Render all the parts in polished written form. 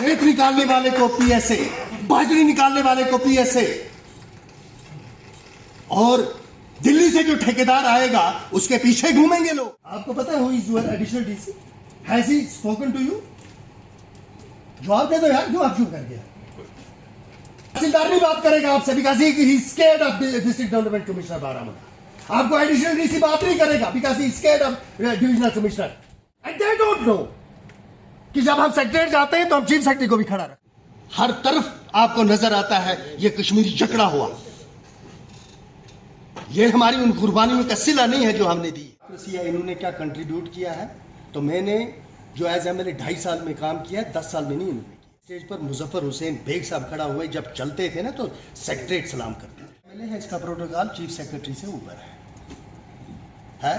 रेत निकालने वाले को पीएसए, बाजरी निकालने वाले को पीएसए, और दिल्ली से जो ठेकेदार आएगा उसके पीछे घूमेंगे लोग। आपको पता है who is your additional DC? Has he spoken to you? जवाब दे दो यार, क्यों आप चुप कर गया? तहसीलदार नहीं बात करेगा आपसे because he scared of district development commissioner Baramulla. आपको एडिशनल डीसी बात नहीं करेगा because he scared of divisional commissioner. And they don't know कि जब हम सेक्रेटरी जाते हैं तो हम चीफ सेक्रेटरी को भी खड़ा रखते। हर तरफ आपको नजर आता है ये कश्मीरी जकड़ा हुआ। ये हमारी उन कुर्बानियों का सिला नहीं है जो हमने दी। इन्होंने क्या कंट्रीब्यूट किया है? तो मैंने जो एज एमएलए 2.5 साल में काम किया है, 10 साल में नहीं इन्होंने किया। स्टेज पर मुजफ्फर हुसैन बेग साहब खड़ा हुए, जब चलते थे ना तो सेक्रेटरी सलाम करते थे। एमएलए है, इसका प्रोटोकॉल चीफ सेक्रेटरी से ऊपर है?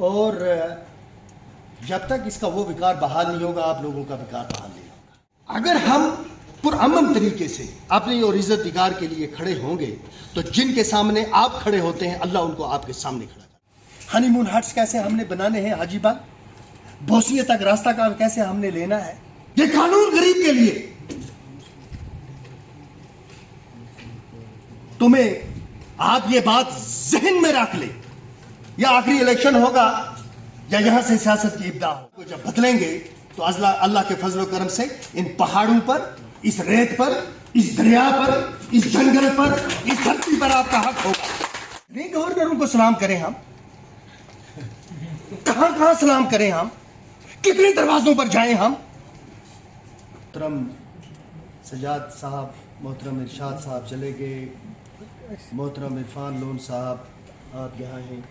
और जब तक इसका वो विकार बहाल नहीं होगा, आप लोगों का विकार बहाल नहीं होगा। अगर हम पुरअमन तरीके से अपनी और इज्जत दिगार के लिए खड़े होंगे तो जिनके सामने आप खड़े होते हैं अल्लाह उनको आपके सामने खड़ा कर। हनीमून हट्स कैसे हमने बनाने हैं हाजीबाग, बोसिया तक रास्ता का कैसे हमने लेना है, ये कानून गरीब के लिए। तुम्हें आप ये बात जहन में रख ले, या आखिरी इलेक्शन होगा या यहां से सियासत की इब्दा हो। जब बदलेंगे तो अल्लाह के फजल करम से इन पहाड़ों पर, इस रेत पर, इस दरिया पर, इस जंगल पर, इस धरती पर आपका हक होगा। नहीं गवर्नरों को सलाम करें हम, कहां कहां सलाम करें हम, कितने दरवाजों पर जाएं हम। मोहतरम सजाद साहब, मोहतरम इरशाद साहब चले गए, मोहतरम इरफान लोन साहब आप यहाँ हैं।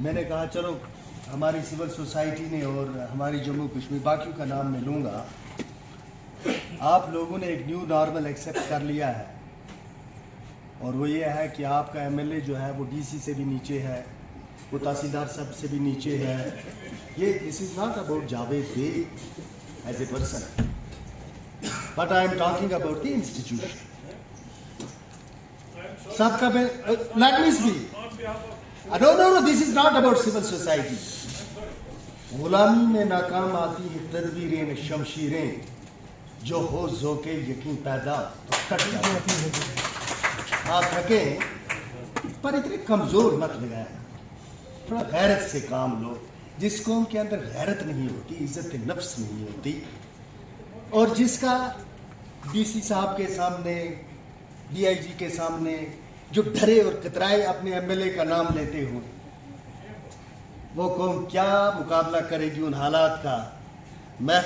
मैंने कहा चलो हमारी सिविल सोसाइटी ने और हमारी जम्मू कश्मीर, बाकियों का नाम मैं लूँगा, आप लोगों ने एक न्यू नॉर्मल एक्सेप्ट कर लिया है। और वो ये है कि आपका एमएलए जो है वो डीसी से भी नीचे है, वो तहसीलदार साहब से भी नीचे है। ये this is not about Javed Baig as a person, but I am talking about the institution. सबका let me speak. No, this is not about civil society. गुलामी में नाकाम आती है तदबीरें शमशीरें, जो हो जोके यकीन पैदा तो कट जाती है। आप थके पर इतने कमजोर मत लगाए, थोड़ा गैरत से काम लो। जिस कौम के अंदर गैरत नहीं होती, इज्जत नफ्स नहीं होती, और जिसका डीसी साहब के सामने, डीआईजी के सामने जो डरे और कतराए अपने एमएलए का नाम लेते हो, वो कौम क्या मुकाबला करेगी उन हालात का। मैं